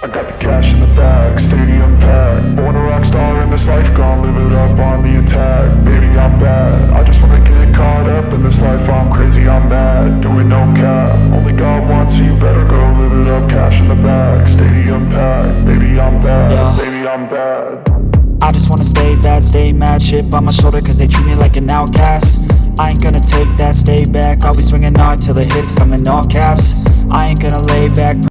I got the cash in the bag, stadium packed. Born a rock star in this life, gon' live it up on the attack. Baby, I'm bad, I just wanna get caught up in this life. I'm crazy, I'm mad, doing no cap. Only got one, so you better go live it up. Cash in the bag, stadium packed. Baby, I'm bad, Yeah. baby, I'm bad. I just wanna stay bad, stay mad. Chip on my shoulder cause they treat me like an outcast. I ain't gonna take that, stay back. I'll be swinging hard till the hits come in all caps. I ain't gonna lay back.